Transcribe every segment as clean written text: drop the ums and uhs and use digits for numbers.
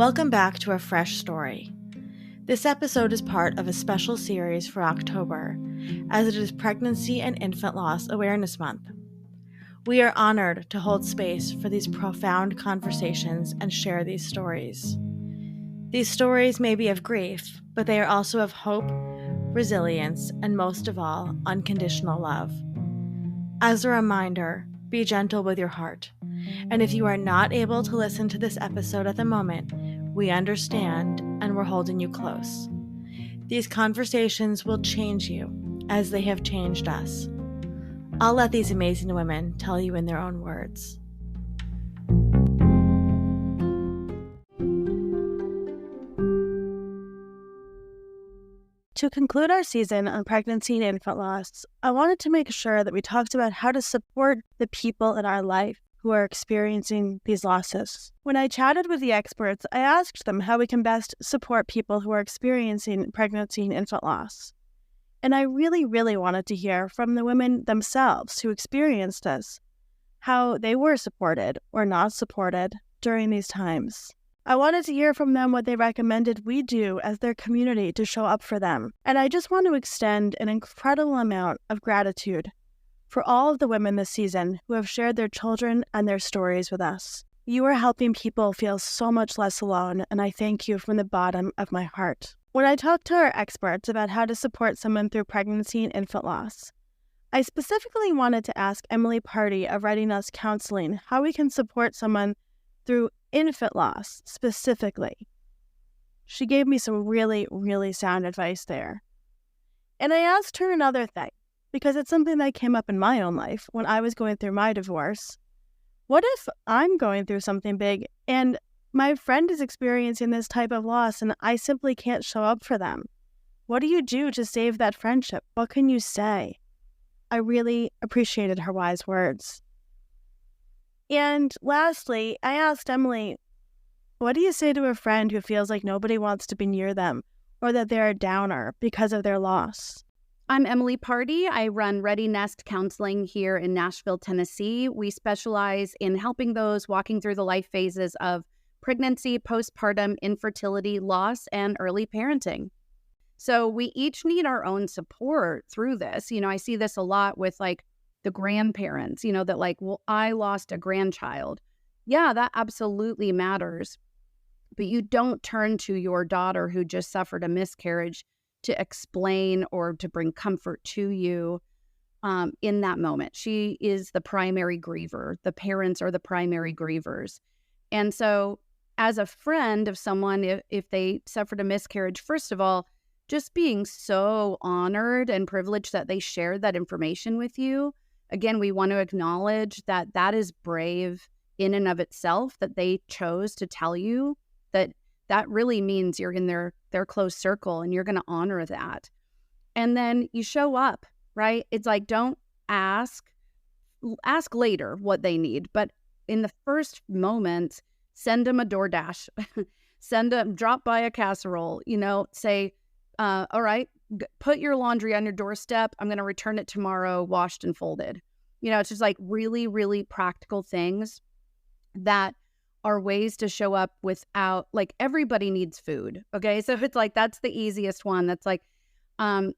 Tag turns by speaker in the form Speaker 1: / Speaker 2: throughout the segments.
Speaker 1: Welcome back to A Fresh Story. This episode is part of a special series for October, as it is Pregnancy and Infant Loss Awareness Month. We are honored to hold space for these profound conversations and share these stories. These stories may be of grief, but they are also of hope, resilience, and most of all, unconditional love. As a reminder, be gentle with your heart. And if you are not able to listen to this episode at the moment, we understand and we're holding you close. These conversations will change you as they have changed us. I'll let these amazing women tell you in their own words. To conclude our season on pregnancy and infant loss, I wanted to make sure that we talked about how to support the people in our life who are experiencing these losses. When I chatted with the experts, I asked them how we can best support people who are experiencing pregnancy and infant loss. And I really wanted to hear from the women themselves who experienced this, how they were supported or not supported during these times. I wanted to hear from them what they recommended we do as their community to show up for them. And I just want to extend an incredible amount of gratitude for all of the women this season who have shared their children and their stories with us. You are helping people feel so much less alone, and I thank you from the bottom of my heart. When I talked to our experts about how to support someone through pregnancy and infant loss, I specifically wanted to ask Emily Party of Ready Nest Counseling how we can support someone through infant loss specifically. She gave me some really sound advice there. And I asked her another thing, because it's something that came up in my own life when I was going through my divorce. What if I'm going through something big and my friend is experiencing this type of loss and I simply can't show up for them? What do you do to save that friendship? What can you say? I really appreciated her wise words. And lastly, I asked Emily, what do you say to a friend who feels like nobody wants to be near them or that they're a downer because of their loss?
Speaker 2: I'm Emily Party. I run Ready Nest Counseling here in Nashville, Tennessee. We specialize in helping those walking through the life phases of pregnancy, postpartum, infertility, loss, and early parenting. So we each need our own support through this. I see this a lot with the grandparents, that I lost a grandchild. Yeah, that absolutely matters. But you don't turn to your daughter who just suffered a miscarriage to explain or to bring comfort to you in that moment. She is the primary griever. The parents are the primary grievers. And so as a friend of someone, if they suffered a miscarriage, first of all, just being so honored and privileged that they shared that information with you. Again, we want to acknowledge that that is brave in and of itself, that they chose to tell you that really means you're in their close circle and you're going to honor that. And then you show up, right? It's don't ask later what they need, but in the first moment, send them a DoorDash, drop by a casserole, say, all right, put your laundry on your doorstep. I'm going to return it tomorrow, washed and folded. It's just really practical things that are ways to show up without, everybody needs food. Okay. So it's that's the easiest one. That's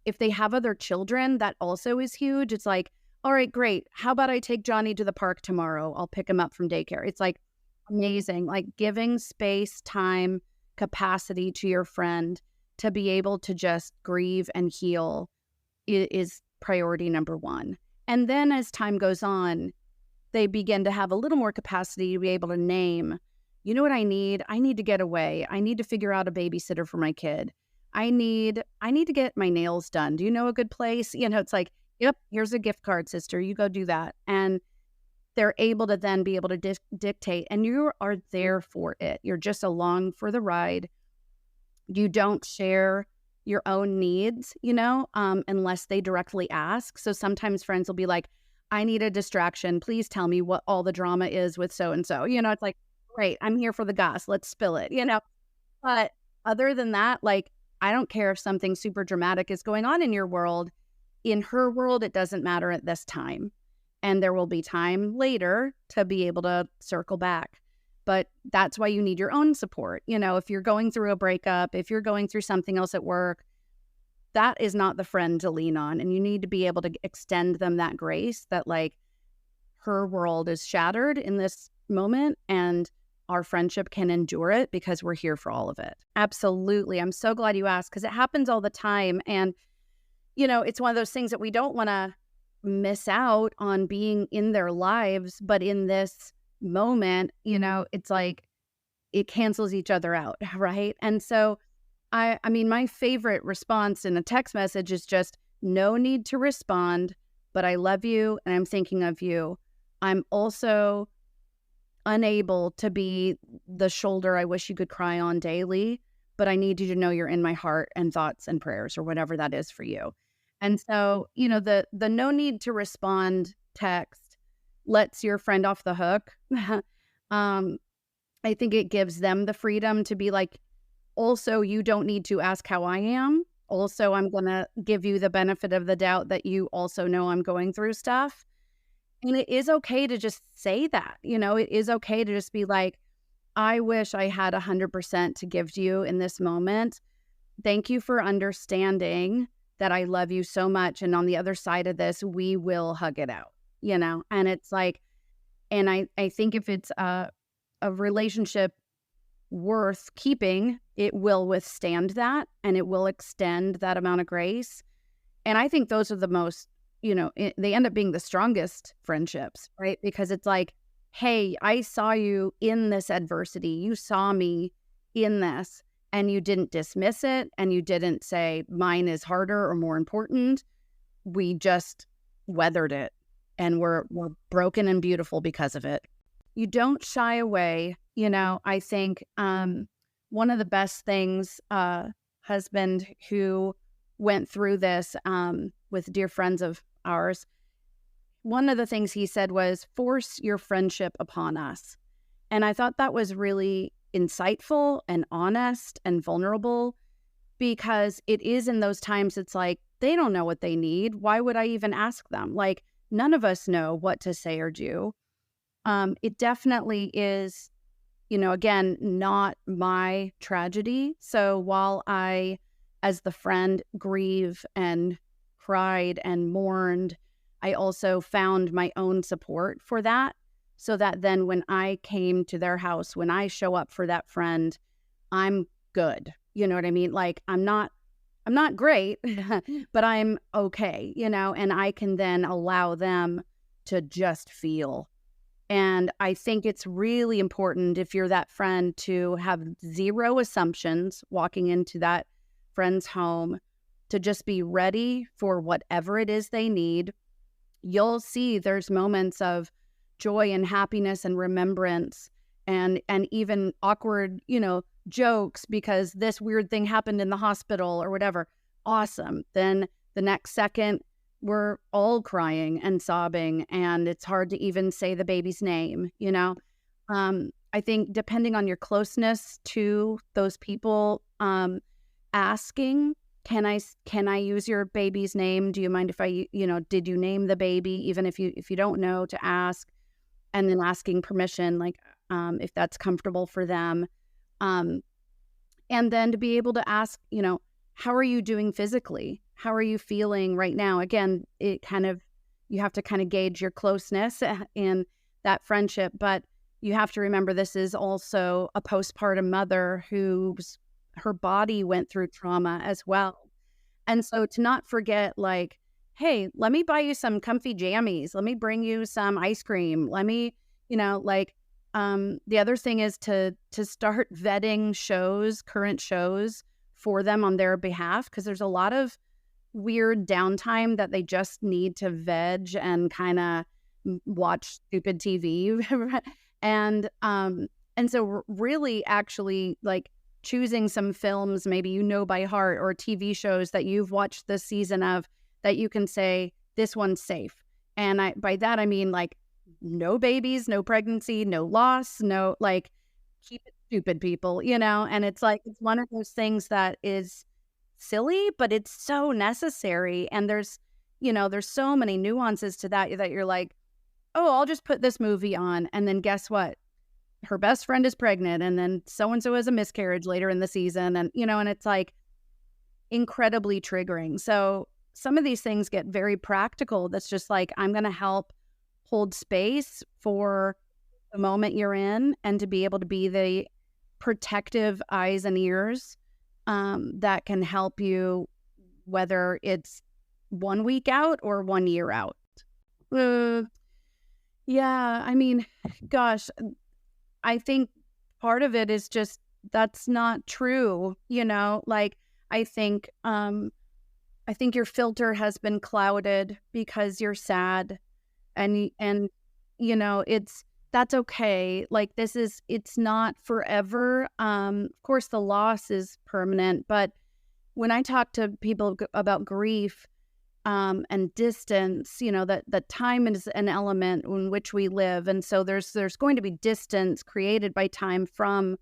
Speaker 2: if they have other children, that also is huge. It's all right, great. How about I take Johnny to the park tomorrow? I'll pick him up from daycare. It's amazing. Giving space, time, capacity to your friend to be able to just grieve and heal is priority number one. And then as time goes on, they begin to have a little more capacity to be able to name, you know what I need? I need to get away. I need to figure out a babysitter for my kid. I need to get my nails done. Do you know a good place? It's yep, here's a gift card, sister. You go do that. And they're able to then be able to dictate, and you are there for it. You're just along for the ride. You don't share your own needs, unless they directly ask. So sometimes friends will be like, I need a distraction. Please tell me what all the drama is with so-and-so. It's great. I'm here for the goss. Let's spill it, But other than that, I don't care if something super dramatic is going on in your world. In her world, it doesn't matter at this time. And there will be time later to be able to circle back. but that's why you need your own support. If you're going through a breakup, if you're going through something else at work, that is not the friend to lean on. And you need to be able to extend them that grace that, like, her world is shattered in this moment and our friendship can endure it because we're here for all of it. Absolutely. I'm so glad you asked, because it happens all the time. And, it's one of those things that we don't want to miss out on being in their lives. But in this moment, it's like it cancels each other out. Right. And so I mean, my favorite response in a text message is just, no need to respond, but I love you and I'm thinking of you. I'm also unable to be the shoulder I wish you could cry on daily, but I need you to know you're in my heart and thoughts and prayers, or whatever that is for you. And so, the no need to respond text lets your friend off the hook. um, I think it gives them the freedom to be like, also, you don't need to ask how I am. Also, I'm going to give you the benefit of the doubt that you also know I'm going through stuff. And it is okay to just say that. It is okay to just be like, I wish I had 100% to give to you in this moment. Thank you for understanding that I love you so much. And on the other side of this, we will hug it out, And it's like, and I think if it's a relationship worth keeping, it will withstand that and it will extend that amount of grace. And I think those are the most, they end up being the strongest friendships, right? Because it's like, hey, I saw you in this adversity. You saw me in this and you didn't dismiss it. And you didn't say mine is harder or more important. We just weathered it and we're broken and beautiful because of it. You don't shy away. I think one of the best things, husband who went through this with dear friends of ours, one of the things he said was, force your friendship upon us. And I thought that was really insightful and honest and vulnerable, because it is in those times it's like, they don't know what they need. Why would I even ask them? Like, none of us know what to say or do. It definitely is, again, not my tragedy. So while I, as the friend, grieve and cried and mourned, I also found my own support for that. So that then when I came to their house, when I show up for that friend, I'm good. You know what I mean? Like, I'm not great, but I'm okay, and I can then allow them to just feel. And I think it's really important, if you're that friend, to have zero assumptions walking into that friend's home, to just be ready for whatever it is they need. You'll see there's moments of joy and happiness and remembrance and even awkward, jokes because this weird thing happened in the hospital or whatever. Awesome. Then the next second, we're all crying and sobbing, and it's hard to even say the baby's name, I think depending on your closeness to those people, asking, can I use your baby's name? Do you mind if I, did you name the baby? Even if you don't know, to ask, and then asking permission, like, if that's comfortable for them. And then to be able to ask, how are you doing physically? How are you feeling right now? Again, you have to kind of gauge your closeness in that friendship, but you have to remember this is also a postpartum mother her body went through trauma as well. And so to not forget, like, hey, let me buy you some comfy jammies. Let me bring you some ice cream. Let me, the other thing is to start vetting current shows for them on their behalf, because there's a lot of weird downtime that they just need to veg and kind of watch stupid TV. and so really actually, like, choosing some films maybe by heart, or TV shows that you've watched this season of, that you can say, this one's safe. And by that I mean, like, no babies, no pregnancy, no loss, no, like, keep it stupid, people, and it's like, it's one of those things that is silly, but it's so necessary. And there's so many nuances to that you're like, oh, I'll just put this movie on. And then guess what? her best friend is pregnant, and then so and so has a miscarriage later in the season, and and it's like incredibly triggering. So some of these things get very practical. That's just like, I'm going to help hold space for the moment you're in, and to be able to be the protective eyes and ears that can help you, whether it's 1 week out or 1 year out. Uh, yeah, I mean, gosh, I think part of it is just that's not true, like I think I think your filter has been clouded because you're sad, and it's that's okay. Like, it's not forever. Of course the loss is permanent, but when I talk to people about grief, and distance, that time is an element in which we live. And so there's going to be distance created by time from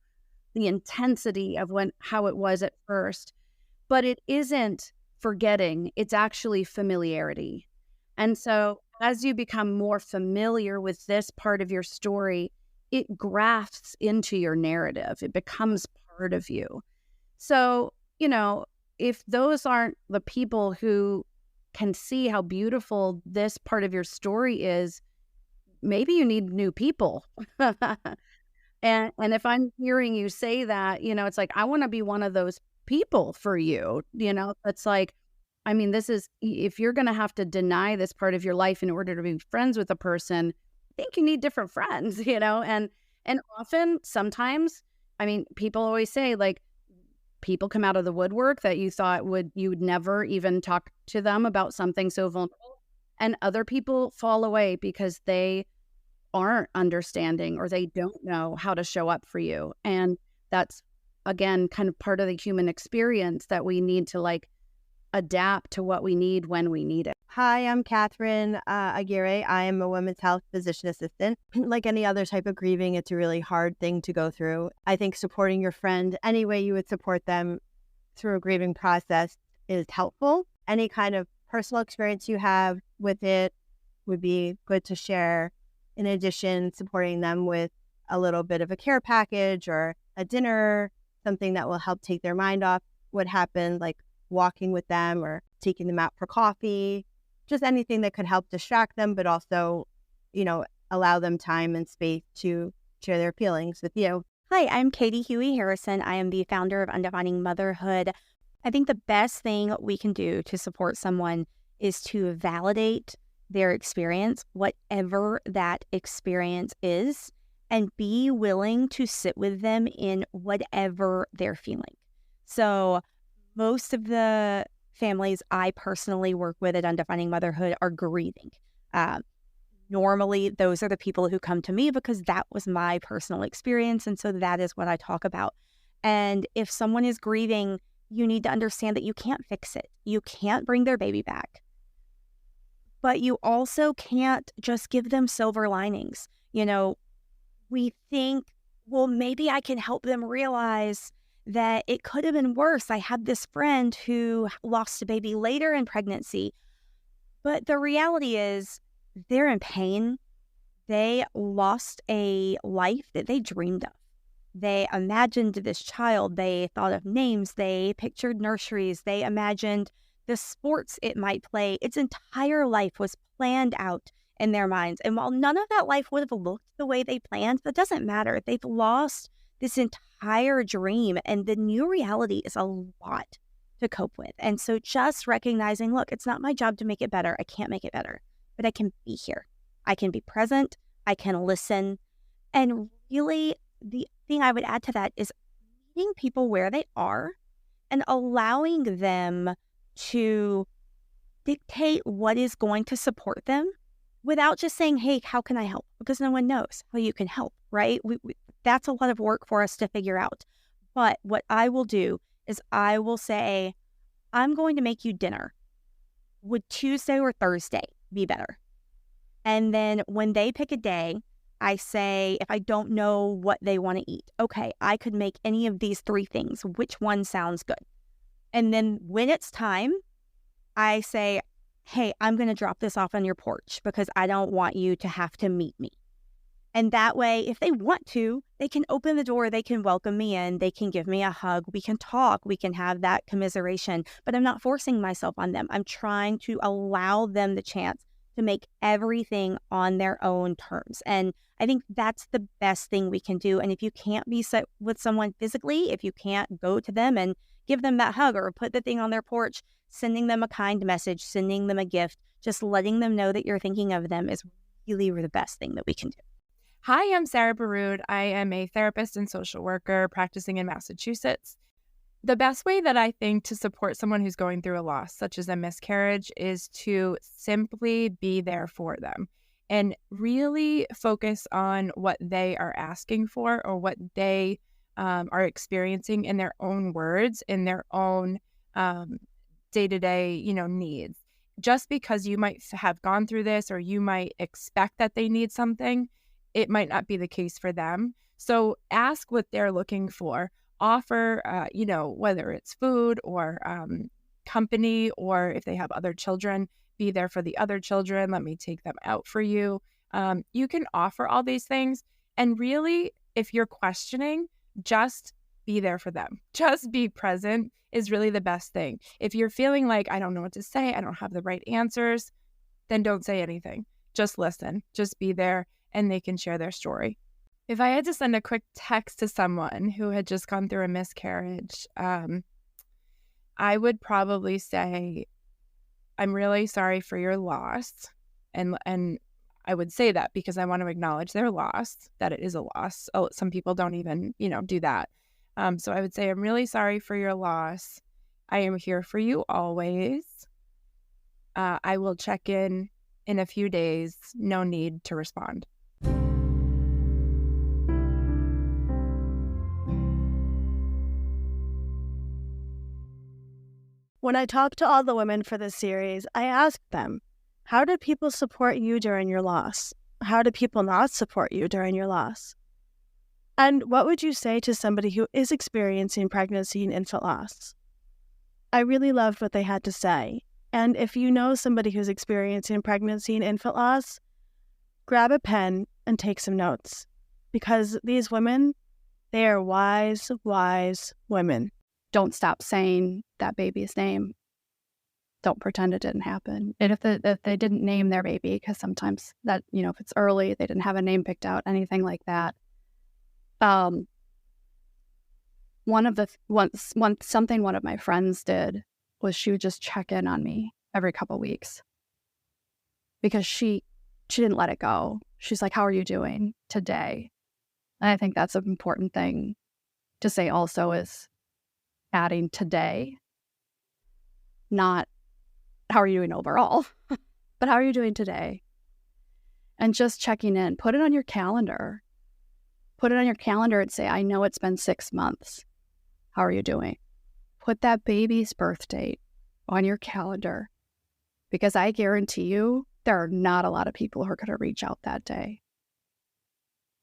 Speaker 2: the intensity of how it was at first. But it isn't forgetting, it's actually familiarity. And so as you become more familiar with this part of your story, it grafts into your narrative. It becomes part of you. So, if those aren't the people who can see how beautiful this part of your story is, maybe you need new people. And if I'm hearing you say that, it's like, I want to be one of those people for you. It's like, I mean, if you're going to have to deny this part of your life in order to be friends with a person, I think you need different friends, and often, sometimes, I mean, people always say, like, people come out of the woodwork that you thought you would never even talk to them about something so vulnerable. And other people fall away because they aren't understanding, or they don't know how to show up for you. And that's, again, kind of part of the human experience, that we need to like adapt to what we need when we need it.
Speaker 3: Hi, I'm Catherine Aguirre. I am a women's health physician assistant. Like any other type of grieving, it's a really hard thing to go through. I think supporting your friend any way you would support them through a grieving process is helpful. Any kind of personal experience you have with it would be good to share. In addition, supporting them with a little bit of a care package or a dinner, something that will help take their mind off what happened, like walking with them or taking them out for coffee, just anything that could help distract them, but also, allow them time and space to share their feelings with you.
Speaker 4: Hi, I'm Katie Huey Harrison. I am the founder of Undefining Motherhood. I think the best thing we can do to support someone is to validate their experience, whatever that experience is, and be willing to sit with them in whatever they're feeling. So most of the families I personally work with at Undefining Motherhood are grieving. Normally, those are the people who come to me because that was my personal experience. And so that is what I talk about. And if someone is grieving, you need to understand that you can't fix it. You can't bring their baby back. But you also can't just give them silver linings. We think, well, maybe I can help them realize that it could have been worse. I had this friend who lost a baby later in pregnancy. But the reality is, they're in pain. They lost a life that they dreamed of. They imagined this child. They thought of names. They pictured nurseries. They imagined the sports it might play. Its entire life was planned out in their minds. And while none of that life would have looked the way they planned, that doesn't matter. They've lost this entire dream, and the new reality is a lot to cope with. And so just recognizing, look, it's not my job to make it better. I can't make it better, but I can be here. I can be present. I can listen. And really, the thing I would add to that is meeting people where they are and allowing them to dictate what is going to support them without just saying, hey, how can I help? Because no one knows how you can help, right? That's a lot of work for us to figure out. But what I will do is I will say, I'm going to make you dinner. Would Tuesday or Thursday be better? And then when they pick a day, I say, if I don't know what they want to eat, okay, I could make any of these 3 things. Which one sounds good? And then when it's time, I say, hey, I'm going to drop this off on your porch because I don't want you to have to meet me. And that way, if they want to, they can open the door, they can welcome me in, they can give me a hug, we can talk, we can have that commiseration, but I'm not forcing myself on them. I'm trying to allow them the chance to make everything on their own terms. And I think that's the best thing we can do. And if you can't be set with someone physically, if you can't go to them and give them that hug or put the thing on their porch, sending them a kind message, sending them a gift, just letting them know that you're thinking of them is really the best thing that we can do.
Speaker 5: Hi, I'm Sarah Baroud. I am a therapist and social worker practicing in Massachusetts. The best way that I think to support someone who's going through a loss, such as a miscarriage, is to simply be there for them and really focus on what they are asking for or what they are experiencing in their own words, in their own day-to-day, needs. Just because you might have gone through this or you might expect that they need something, it might not be the case for them. So ask what they're looking for. Offer, whether it's food or company, or if they have other children, be there for the other children. Let me take them out for you. You can offer all these things. And really, if you're questioning, just be there for them. Just be present is really the best thing. If you're feeling like, I don't know what to say, I don't have the right answers, then don't say anything. Just listen. Just be there, and they can share their story. If I had to send a quick text to someone who had just gone through a miscarriage, I would probably say, I'm really sorry for your loss. And I would say that because I want to acknowledge their loss, that it is a loss. Oh, some people don't even, do that. So I would say, I'm really sorry for your loss. I am here for you always. I will check in a few days. No need to respond.
Speaker 1: When I talked to all the women for this series, I asked them, how did people support you during your loss? How did people not support you during your loss? And what would you say to somebody who is experiencing pregnancy and infant loss? I really loved what they had to say. And if you know somebody who's experiencing pregnancy and infant loss, grab a pen and take some notes. Because these women, they are wise, wise women.
Speaker 2: Don't stop saying that baby's name. Don't pretend it didn't happen. And if they didn't name their baby, because sometimes that, if it's early, they didn't have a name picked out, anything like that. Something one of my friends did was she would just check in on me every couple weeks because she didn't let it go. She's like, how are you doing today? And I think that's an important thing to say also is adding today, not how are you doing overall, but how are you doing today? And just checking in. Put it on your calendar. Put it on your calendar and say, I know it's been 6 months. How are you doing? Put that baby's birth date on your calendar because I guarantee you there are not a lot of people who are going to reach out that day.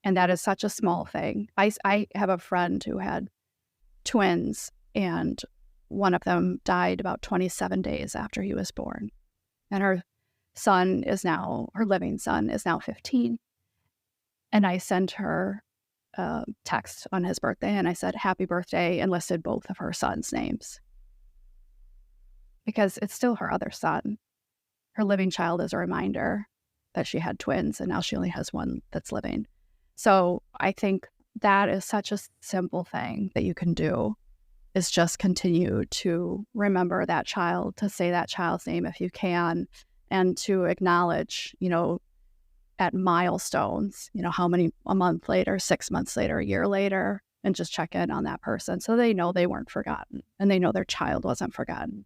Speaker 2: And that is such a small thing. I have a friend who had twins, and one of them died about 27 days after he was born. And her living son is now 15. And I sent her a text on his birthday, and I said, happy birthday, and listed both of her sons' names. Because it's still her other son. Her living child is a reminder that she had twins, and now she only has one that's living. So I think that is such a simple thing that you can do, is just continue to remember that child, to say that child's name if you can, and to acknowledge, at milestones, how many, a month later, 6 months later, a year later, and just check in on that person so they know they weren't forgotten and they know their child wasn't forgotten.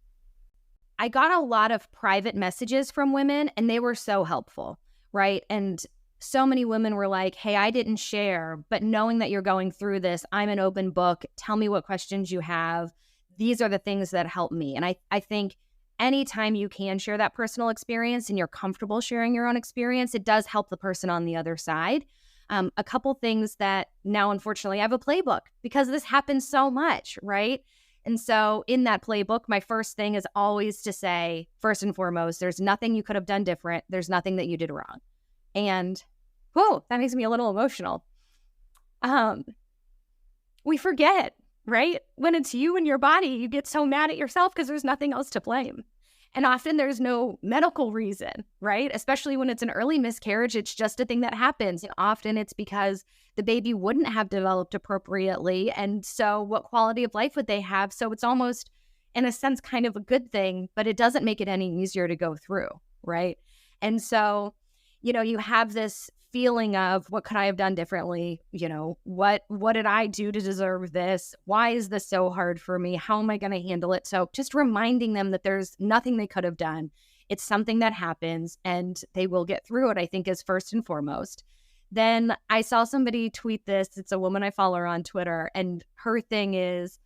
Speaker 6: I got a lot of private messages from women, and they were so helpful, right? And so many women were like, hey, I didn't share, but knowing that you're going through this, I'm an open book. Tell me what questions you have. These are the things that help me. And I think anytime you can share that personal experience and you're comfortable sharing your own experience, it does help the person on the other side. A couple things that now, unfortunately, I have a playbook because this happens so much, right? And so in that playbook, my first thing is always to say, first and foremost, there's nothing you could have done different. There's nothing that you did wrong. And whoa, that makes me a little emotional. We forget, right? When it's you and your body, you get so mad at yourself because there's nothing else to blame. And often there's no medical reason, right? Especially when it's an early miscarriage, it's just a thing that happens. And often it's because the baby wouldn't have developed appropriately. And so what quality of life would they have? So it's almost, in a sense, kind of a good thing, but it doesn't make it any easier to go through, right? And so, you have this feeling of, what could I have done differently? What did I do to deserve this? Why is this so hard for me? How am I going to handle it? So just reminding them that there's nothing they could have done. It's something that happens and they will get through it, I think, is first and foremost. Then I saw somebody tweet this. It's a woman I follow on Twitter, and her thing is,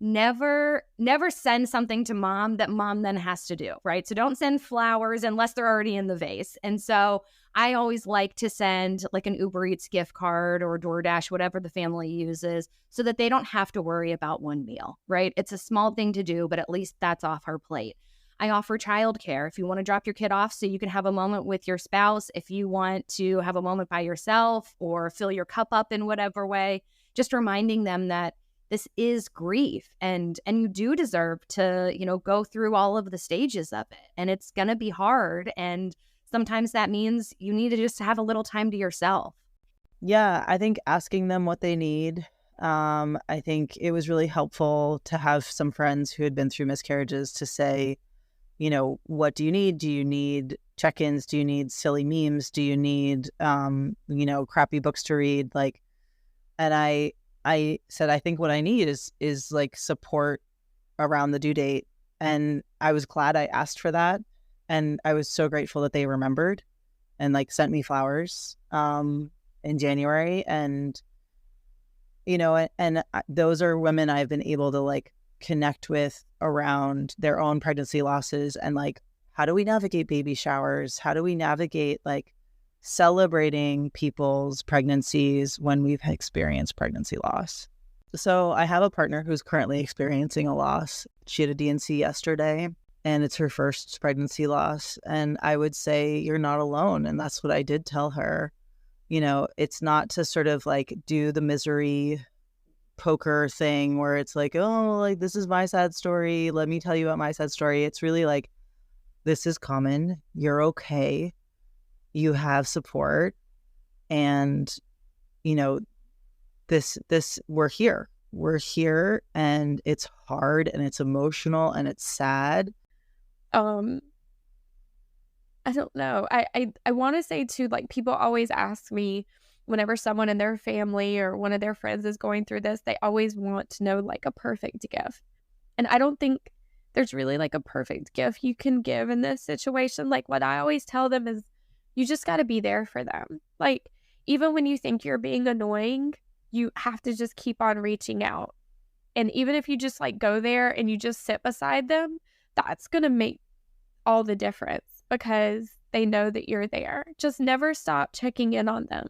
Speaker 6: never send something to mom that mom then has to do, right? So don't send flowers unless they're already in the vase. And so I always like to send like an Uber Eats gift card or DoorDash, whatever the family uses, so that they don't have to worry about one meal, right? It's a small thing to do, but at least that's off her plate. I offer childcare. If you want to drop your kid off so you can have a moment with your spouse, if you want to have a moment by yourself or fill your cup up in whatever way, just reminding them that this is grief and you do deserve to, go through all of the stages of it. And it's going to be hard. And sometimes that means you need to just have a little time to yourself.
Speaker 7: Yeah, I think asking them what they need. I think it was really helpful to have some friends who had been through miscarriages to say, what do you need? Do you need check-ins? Do you need silly memes? Do you need, crappy books to read? And I said, I think what I need is like support around the due date. And I was glad I asked for that. And I was so grateful that they remembered and sent me flowers in January. And, those are women I've been able to connect with around their own pregnancy losses and how do we navigate baby showers? How do we navigate celebrating people's pregnancies when we've experienced pregnancy loss? So I have a partner who's currently experiencing a loss. She had a DNC yesterday and it's her first pregnancy loss. And I would say you're not alone. And that's what I did tell her. It's not to sort of do the misery poker thing where it's this is my sad story. Let me tell you about my sad story. It's really this is common. You're okay. You have support, and this we're here, and it's hard and it's emotional and it's sad.
Speaker 5: I don't know. I want to say too, people always ask me whenever someone in their family or one of their friends is going through this, they always want to know a perfect gift. And I don't think there's really a perfect gift you can give in this situation. What I always tell them is, you just got to be there for them. Even when you think you're being annoying, you have to just keep on reaching out. And even if you just go there and you just sit beside them, that's going to make all the difference because they know that you're there. Just never stop checking in on them.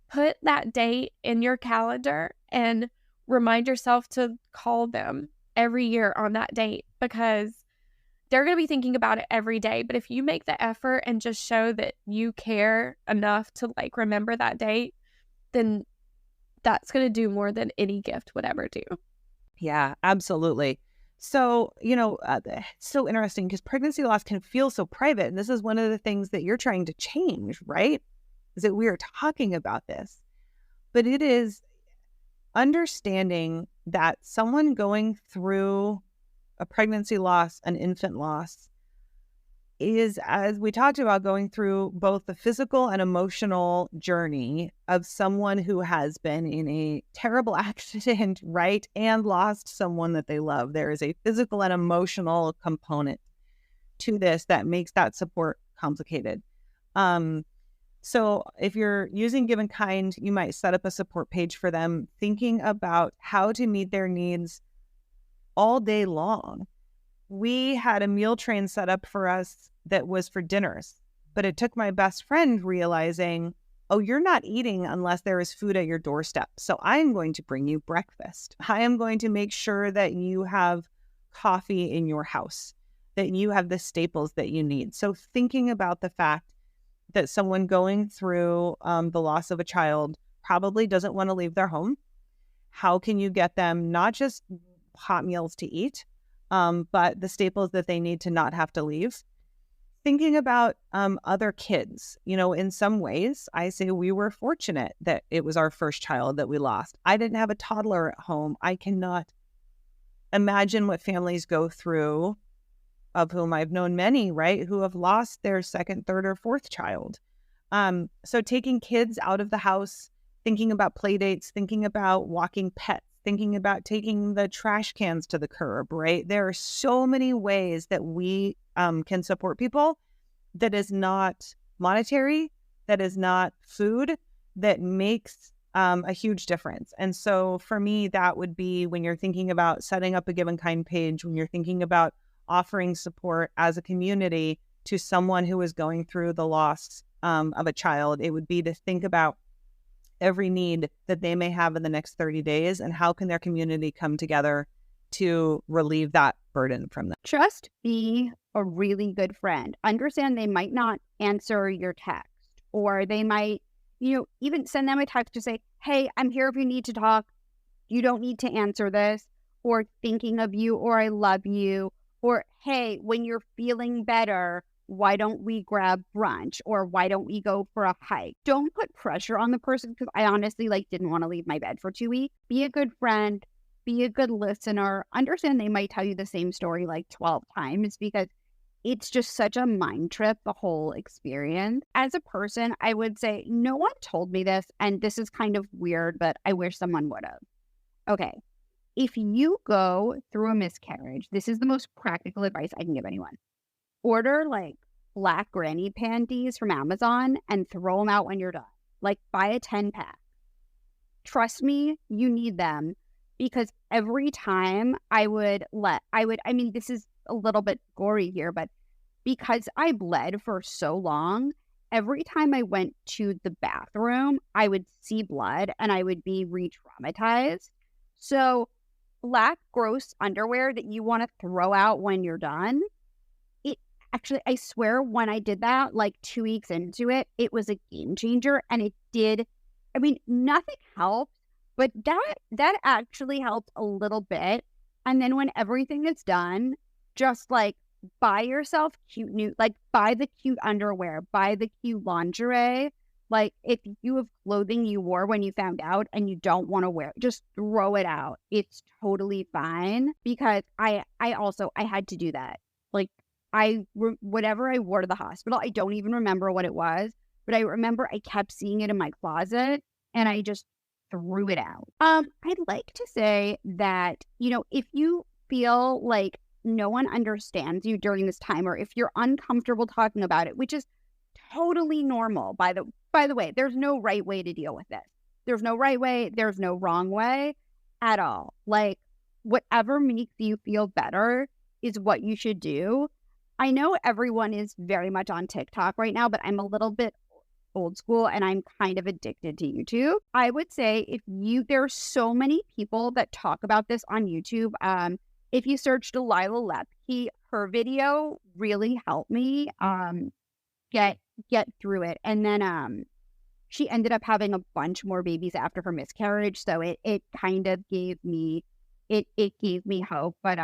Speaker 5: Put that date in your calendar and remind yourself to call them every year on that date because they're going to be thinking about it every day. But if you make the effort and just show that you care enough to remember that date, then that's going to do more than any gift would ever do.
Speaker 8: Yeah, absolutely. So, it's so interesting because pregnancy loss can feel so private. And this is one of the things that you're trying to change, right? Is that we are talking about this, but it is understanding that someone going through a pregnancy loss, an infant loss, is, as we talked about, going through both the physical and emotional journey of someone who has been in a terrible accident, right? And lost someone that they love. There is a physical and emotional component to this that makes that support complicated. So if you're using Give in Kind, you might set up a support page for them, thinking about how to meet their needs all day long. We had a meal train set up for us that was for dinners, but it took my best friend realizing, oh, you're not eating unless there is food at your doorstep. So I am going to bring you breakfast. I am going to make sure that you have coffee in your house, that you have the staples that you need. So thinking about the fact that someone going through the loss of a child probably doesn't want to leave their home. How can you get them not just hot meals to eat, but the staples that they need to not have to leave? Thinking about other kids, in some ways, I say we were fortunate that it was our first child that we lost. I didn't have a toddler at home. I cannot imagine what families go through, of whom I've known many, right, who have lost their second, third, or fourth child. So taking kids out of the house, thinking about play dates, thinking about walking pets, thinking about taking the trash cans to the curb, right? There are so many ways that we can support people that is not monetary, that is not food, that makes a huge difference. And so for me, that would be when you're thinking about setting up a Give in Kind page, when you're thinking about offering support as a community to someone who is going through the loss of a child, it would be to think about every need that they may have in the next 30 days and how can their community come together to relieve that burden from them.
Speaker 2: Just be a really good friend. Understand they might not answer your text, or they might, even send them a text to say, hey, I'm here if you need to talk. You don't need to answer this, or thinking of you, or I love you, or hey, when you're feeling better, why don't we grab brunch, or why don't we go for a hike? Don't put pressure on the person, because I honestly didn't want to leave my bed for 2 weeks. Be a good friend, be a good listener. Understand they might tell you the same story 12 times, because it's just such a mind trip, the whole experience. As a person, I would say no one told me this, and this is kind of weird, but I wish someone would have. Okay, if you go through a miscarriage, this is the most practical advice I can give anyone. Order black granny panties from Amazon and throw them out when you're done. Buy a 10-pack. Trust me, you need them, because every time I mean, this is a little bit gory here, but because I bled for so long, every time I went to the bathroom, I would see blood and I would be re-traumatized. So black gross underwear that you want to throw out when you're done, actually, I swear when I did that, 2 weeks into it, it was a game changer. And it did, I mean, nothing helped, but that actually helped a little bit. And then when everything is done, just buy yourself cute new, buy the cute underwear, buy the cute lingerie. If you have clothing you wore when you found out and you don't want to wear it, just throw it out. It's totally fine, because I had to do that. Whatever I wore to the hospital, I don't even remember what it was, but I remember I kept seeing it in my closet and I just threw it out. I'd like to say that, if you feel like no one understands you during this time, or if you're uncomfortable talking about it, which is totally normal, by the way, there's no right way to deal with this. There's no right way, there's no wrong way at all. Whatever makes you feel better is what you should do. I know everyone is very much on TikTok right now, but I'm a little bit old school and I'm kind of addicted to YouTube. I would say there are so many people that talk about this on YouTube. If you search Delilah Lepke, her video really helped me get through it. And then she ended up having a bunch more babies after her miscarriage, so it kind of gave me hope. But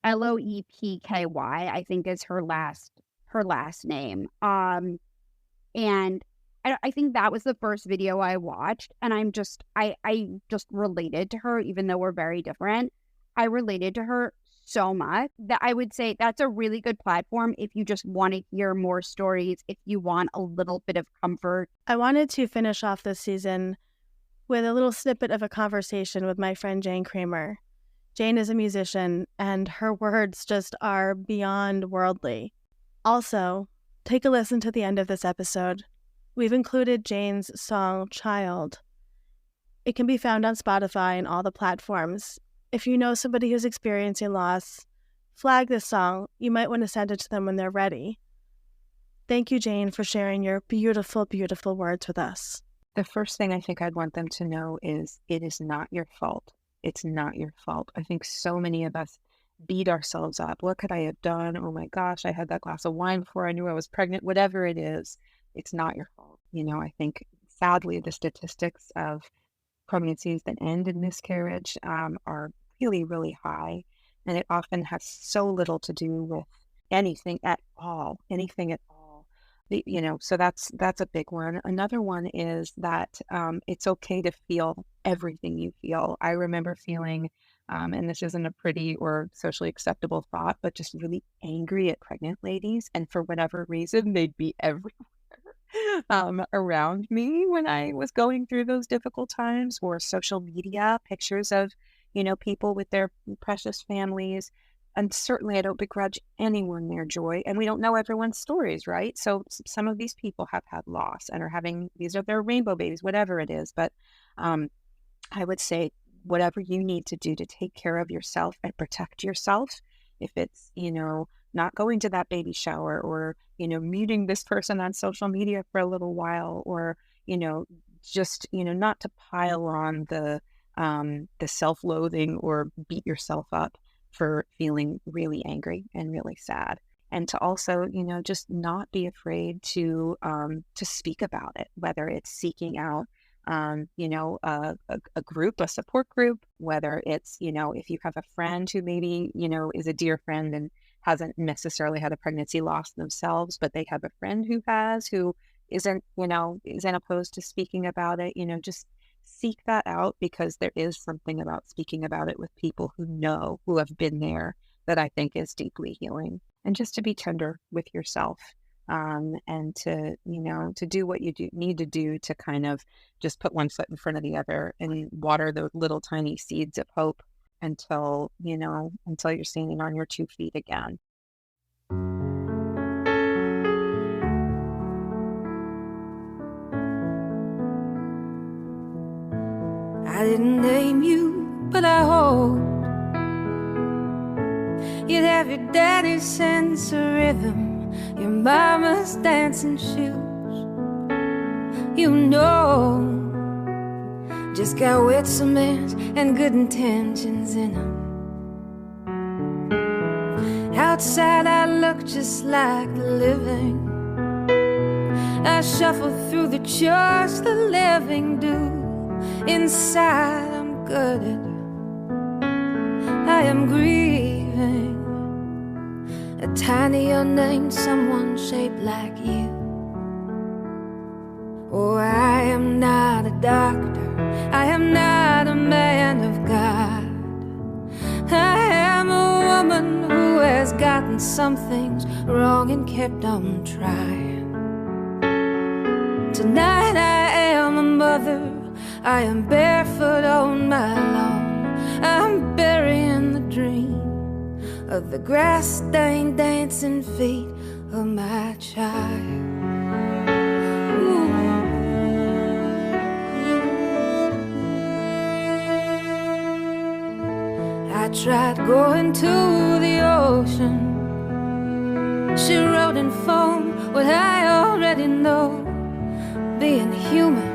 Speaker 2: Lepky, I think, is her last name. And I think that was the first video I watched, and I just related to her, even though we're very different. I related to her so much that I would say that's a really good platform if you just want to hear more stories, if you want a little bit of comfort.
Speaker 1: I wanted to finish off this season with a little snippet of a conversation with my friend Jane Kramer. Jane is a musician, and her words just are beyond worldly. Also, take a listen to the end of this episode. We've included Jane's song, Child. It can be found on Spotify and all the platforms. If you know somebody who's experiencing loss, flag this song. You might want to send it to them when they're ready. Thank you, Jane, for sharing your beautiful, beautiful words with us.
Speaker 5: The first thing I think I'd want them to know is it is not your fault. It's not your fault. I think so many of us beat ourselves up. What could I have done? Oh my gosh, I had that glass of wine before I knew I was pregnant, whatever it is.
Speaker 9: it's not your fault. I think sadly the statistics of pregnancies that end in miscarriage are really, really high. And it often has so little to do with anything at all, anything at all. So that's a big one. Another one is that it's okay to feel everything you feel. I remember feeling, and this isn't a pretty or socially acceptable thought, but just really angry at pregnant ladies. And for whatever reason, they'd be everywhere around me when I was going through those difficult times, or social media, pictures of, people with their precious families. And certainly I don't begrudge anyone their joy. And we don't know everyone's stories, right? So some of these people have had loss and are having, these are their rainbow babies, whatever it is. But I would say whatever you need to do to take care of yourself and protect yourself, if it's, not going to that baby shower, or, muting this person on social media for a little while, or, just, not to pile on the self-loathing or beat yourself up for feeling really angry and really sad. And to also, just not be afraid to speak about it, whether it's seeking out, a group, a support group, whether it's, if you have a friend who maybe, is a dear friend and hasn't necessarily had a pregnancy loss themselves, but they have a friend who has, who isn't opposed to speaking about it, just seek that out, because there is something about speaking about it with people who have been there, that I think is deeply healing. And just to be tender with yourself, and to do what you need to do to kind of just put one foot in front of the other and water those little tiny seeds of hope until you're standing on your 2 feet again.
Speaker 10: I didn't name you, but I hoped you'd have your daddy's sense of rhythm, your mama's dancing shoes. Just got wet cement and good intentions in them. Outside I look just like the living. I shuffle through the chores the living do. Inside I'm gutted, I am grieving a tiny unnamed someone shaped like you. Oh, I am not a doctor, I am not a man of God. I am a woman who has gotten some things wrong and kept on trying. Tonight I am a mother, I am barefoot on my lawn. I'm burying the dream of the grass-stained dancing feet of my child. I tried going to the ocean. She wrote in foam what I already know. Being human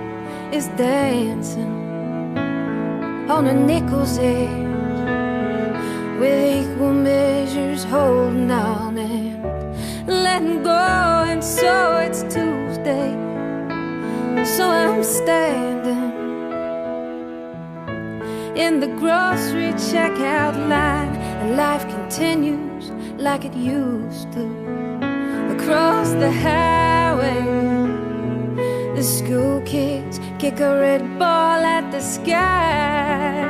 Speaker 10: is dancing on a nickel's edge, with equal measures holding on and letting go. And so it's Tuesday, so I'm standing in the grocery checkout line, and life continues like it used to. Across the highway, the school kids kick a red ball at the sky.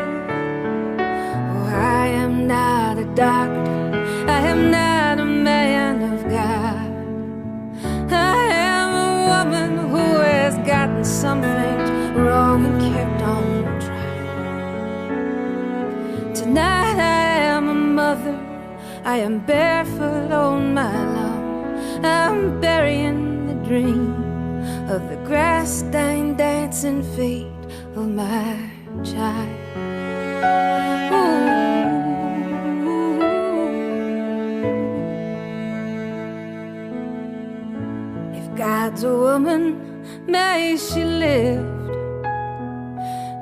Speaker 10: Oh, I am not a doctor, I am not a man of God. I am a woman who has gotten some things wrong and kept on trying. Tonight I am a mother, I am barefoot on my lawn. I'm burying the dream of the grass-stained dancing feet of my child. If God's a woman, may she lift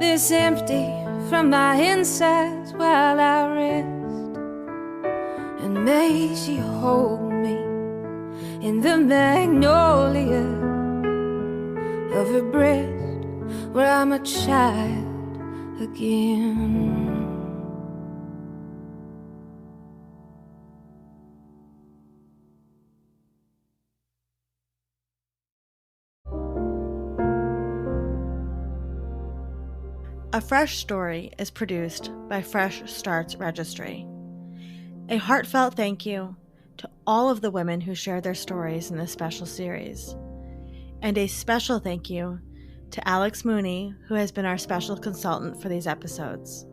Speaker 10: this empty from my insides while I rest, and may she hold me in the magnolia of her breast, where I'm a child again.
Speaker 1: A Fresh Story is produced by Fresh Starts Registry. A heartfelt thank you to all of the women who shared their stories in this special series. And a special thank you to Alex Mooney, who has been our special consultant for these episodes.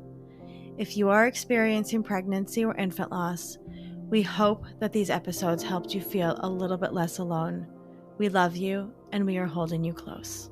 Speaker 1: If you are experiencing pregnancy or infant loss, we hope that these episodes helped you feel a little bit less alone. We love you, and we are holding you close.